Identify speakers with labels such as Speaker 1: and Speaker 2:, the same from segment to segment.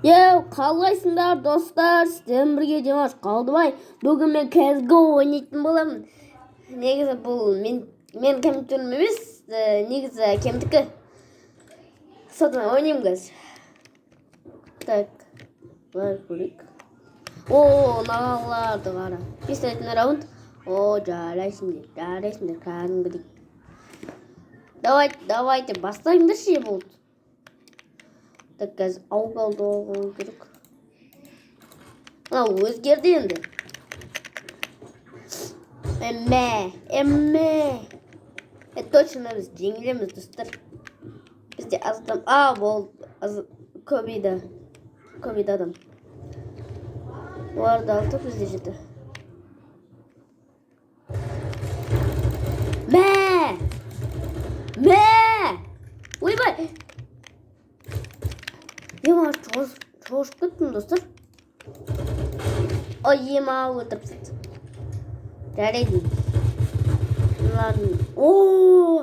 Speaker 1: Қалайсыңдар достар, сіздермен бірге Димаш Қалдыбай. Бүгін мен CSGO ойнайтын боламын. Негізі бұл мен компьютерім емес, негізі кемдікі. Содан ойнаймын қазір. Так, былай көрейік. Нағаларды қара. Пистолетный раунд. Жарайсыңдар кәдімгідей. Давайте бастаймдаршы болды. Так, қазір ауғалды керек. Өзгерді енді. Точно біз жеңілеміз, достар. Бізде аз адам. Болды. Көбейді адам. Оларды алты, бізде жеті. Ойбай! Ема çoğuşup gittim dostlar. Ема отырып. Жарайды.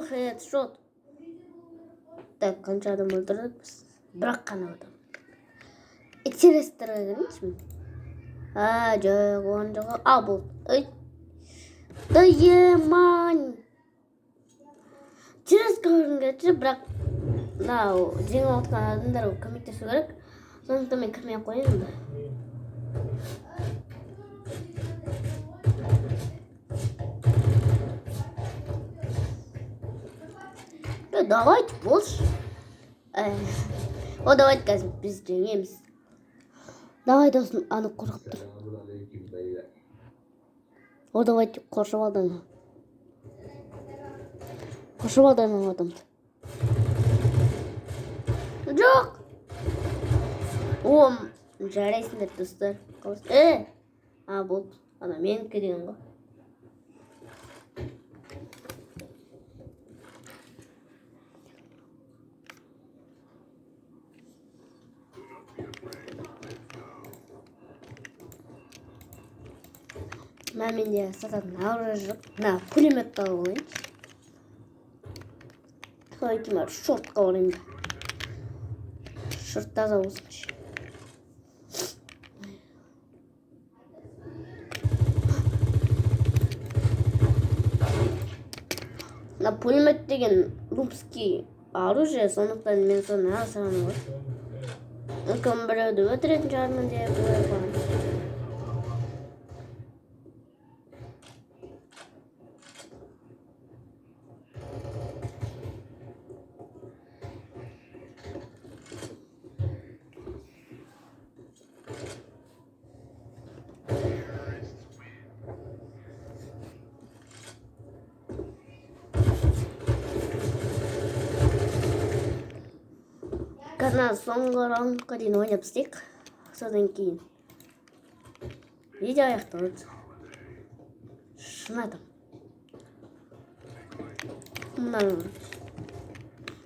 Speaker 1: Хедшот. Так, қанша адам өлтірдік біз? Бірақ қана адам. Террористерге келмейші ме? Жоқ, оған жоқ. Болды. Еман. Террористке көргім келді, бірақ жеңіп отқан адамдар көмектесу керек. Сондықтан мен кірмей қояйын да. Давайте больше. Давайте қазір біз жеңеміз. Давай досым, аны қорқып тұр. Давайте қоршап алдың. Қоршап алдың адамды. Жоқ. Жарайсыңдар достар. Болды. Ана менікі деген ғой. Менде сататын оружие жоқ. Пулеметті алып алайын. Қойдым, шортқа барайын да. Шорт таза болсыншы. Пулемет деген русский оружие, сондықтан мен соны асырамын ғой. Мүмкін біреуді өлтіретін шығармын деп ойлаймын. Қазір соңғы раундқа дейін ойнап істейік. Содан кейін видео аяқталады. Шын адам.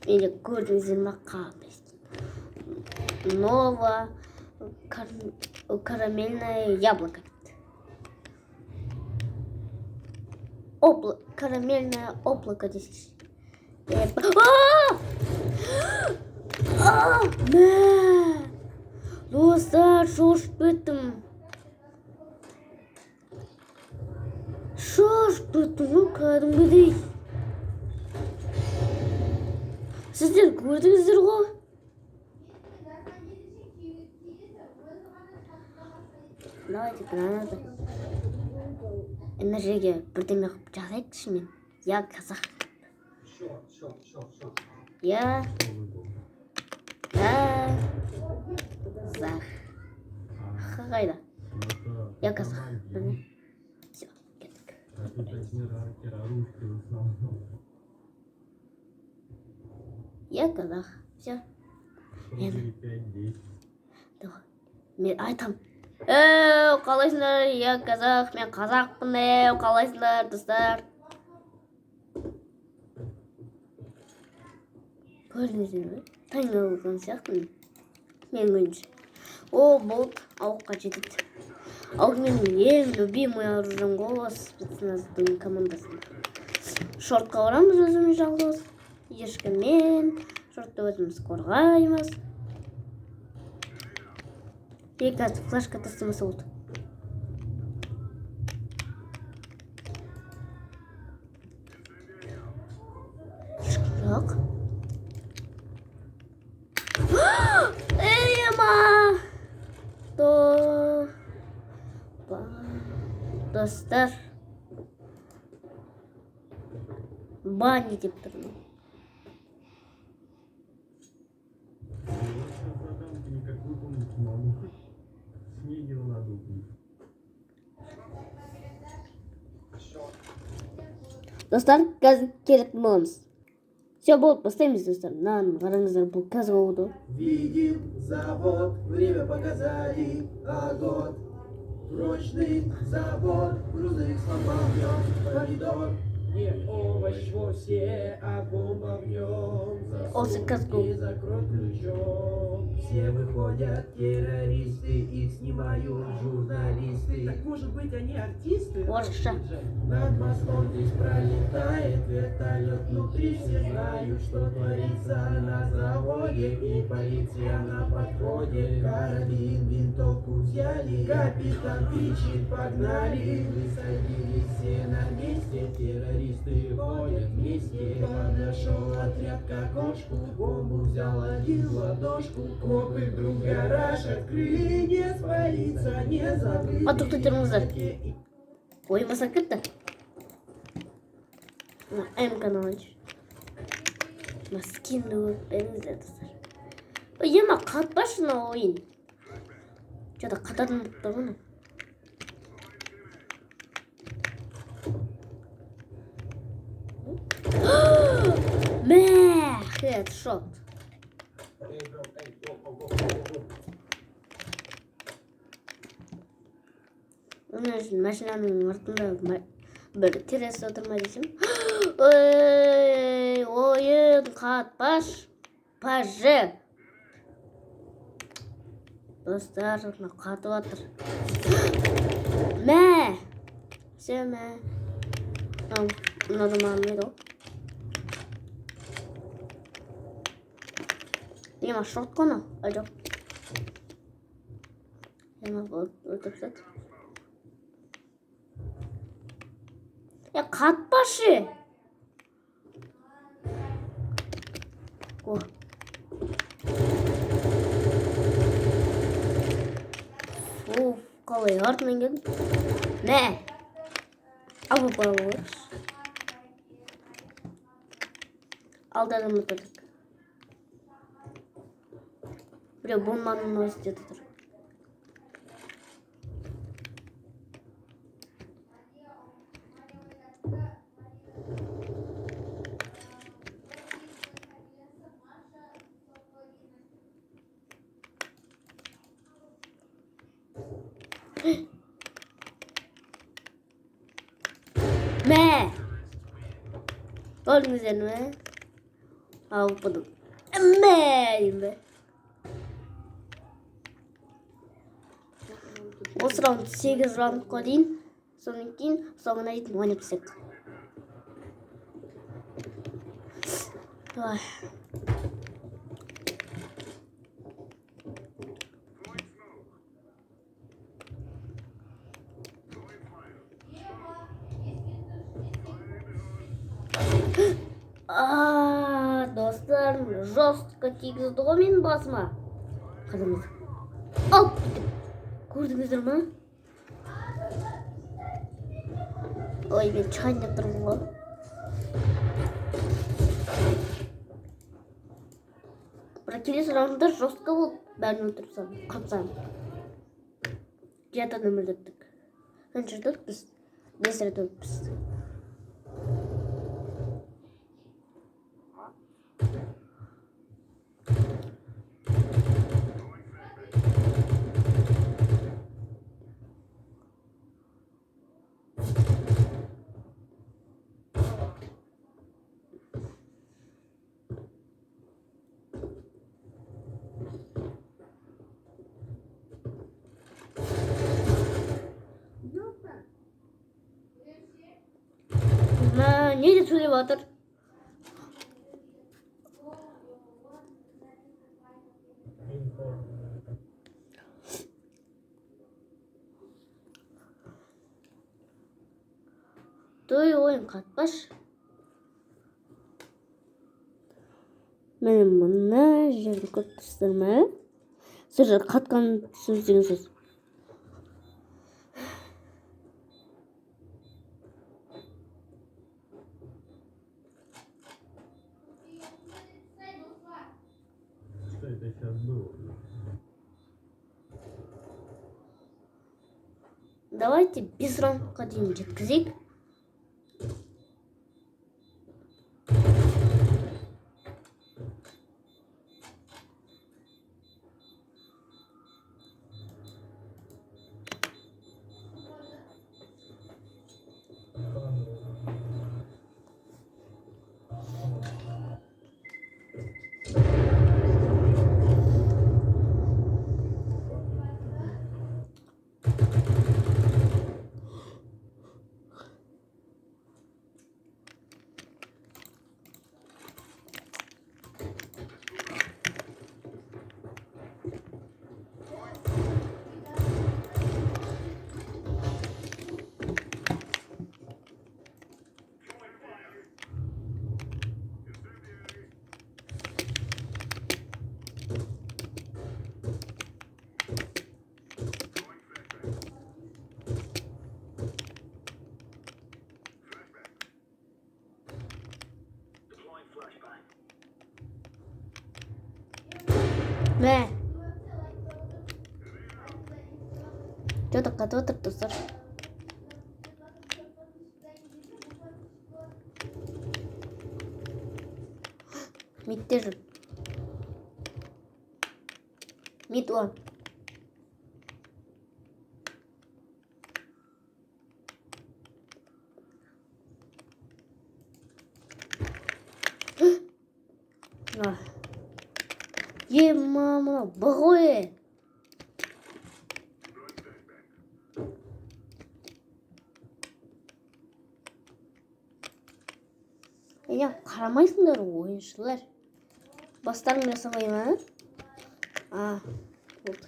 Speaker 1: Менде көрдіңіздер ме қалмайсың. Ново карамельное яблоко. Карамельное облако десейші. Достар, шошып кеттім. Кәдімгідей. Сіздер көрдіңіздер ғой? Давайте граната. Энергияға бірдеме қып жасайтшы мен. Қазақ. Қазақ. Қайда? Қазақ. Все, кеттік. Қазақ. Все. Мен айтам. Қалайсыңдар? Қазақ. Мен қазақпын. Қалайсыңдар, достар? Көрдіңіздер ме? Таңғы болған сияқтымын. Мен көңілші. Болды. Ауыққа жетеді. Ауық менің ең любимый оружием ғой спецназдың командасында. Шортқа барамыз өзіміз жалғыз. Ешкіммен. Шортты өзіміз қорғаймыз. Қазір флешка тастамаса болды. Жоқ. Ема! Достар. Бани деп тұрмын. Достар, қазір келетін боламыз. Все, болды, бастаймыз, достар. Мынаны қараңыздар, бұл қазір болды.
Speaker 2: Видим завод, время показали, огонь. Прочный завод, грузовик сломал в нем помидор. Не овощ вовсе, а бомба в нем. Засунь и закрой ключом. Все выходят террористы, их снимают журналисты. Так может быть они артисты?
Speaker 1: Орша.
Speaker 2: Над мостом здесь пролетает вертолет. Внутри все знают, что творится на заводе. И полиция на подходе. Карабин, винтовку взяли. Капитан кричит, погнали. Высадились все на месте. Террористы ходят вместе. Подошел отряд к окошку. Бомбу взял один в ладошку. Копы вдруг гараж открыли. Не спалиться, не забыть.
Speaker 1: А тут тормоза. Ой, масакрта. М каналыч. Маскинді өтпеңіздер, достар. Ема қатпашы мына ойын. Что-то қататын болып тұр ғой. Мә, хедшот. Оның үшін машинаның артында бір терес отырма десем. Ойын қатпаш. Пажы. Достар, қатып атыр. Мә. Все, мә. Мынады маңмайды ол. Ема шот қона. Айдо. Ема өтіп сәт. қатпашы. О. Қалай артынан келді. Мә. Алып алып. Алдадан ұмытадық. Біреу бомбаның университеті тұр. Mẹ con người dân mẹ ao bự mẹ mẹ осы раунд 8 раундқа дейін, содан кейін соңына дейін ойнап түсек. Достар, жестко тигізді ғой менің басыма. Қадамыз. Оп! Көрдіңіздер ма? Ой, мен чайын деп тұрмын ғой. Бірақ келесі раундда жестко болып, бәрін өлтіріп қапсам. 7 нөмір өттік. Қанша рет өтіппіз? 5 рет өтіппіз. Не деп сөйлеп жатыр? қояйын, қатпаш. Мен мына жерді көп тастырма. Сол жер қатқан сөз деген сөз.
Speaker 2: Что это сейчас было?
Speaker 1: Давайте без раундқа дейін жеткізейік. Мә. Что-то қатып отыр достар. Мидте жүр. Мид он. Мама, богое. Меня қарамайсыңдар ойыншылар. Бастарын жасамай ма? Вот.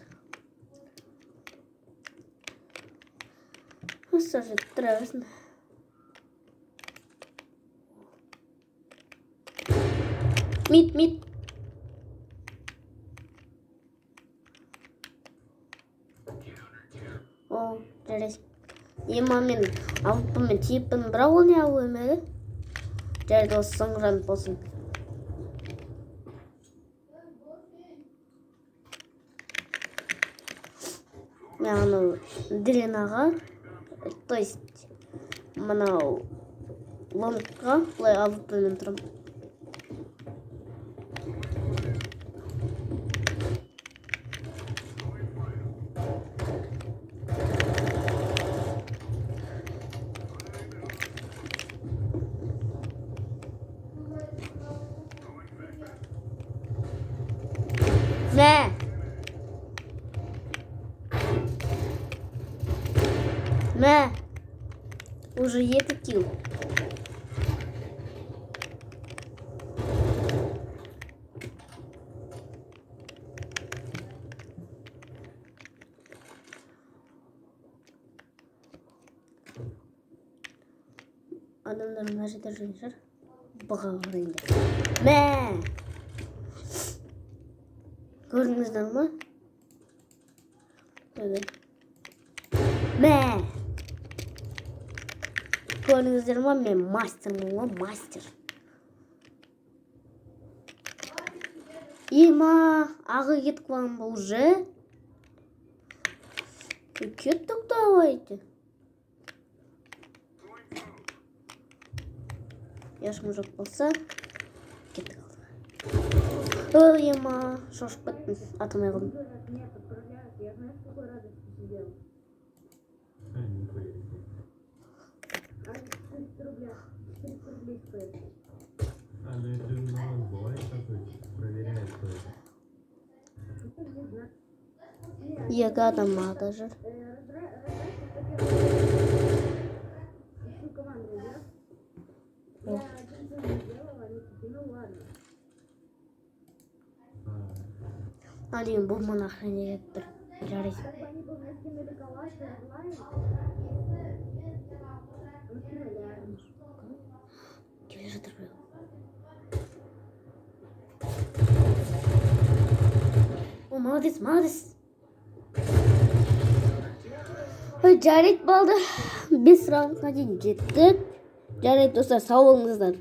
Speaker 1: Осы тұра берсін. Мид. О, жарайсың. Мен алыппын тиіппін, бірақ ол не алу емеді? Жарайды осы соңғыран болсын. Мен анау Дренаға, то есть мынау лонгқа бұлай алыппын мен тұрым. Мә. Уже 2 килл. Адамдар мына жерде жүрген шығар. Бұға қарайындар. Мә. Көрдіңіздер ма? Мә. Көрдіңіздер ма? Мен мастермын ғой, мастер. Ема, ағы кетіп қалған бұл уже. Кеттік давайте. Яшым жоқ болса, кеттік алды. Ема, шошып кеттім, атылмай қалдым. Екі адам мағда жүр. Один бұл мұны охраняет бір. Жарайсы. молодец. Жарайды балдар. 5 раундқа дейін жеттік. Жарайды достар, сау болыңыздар.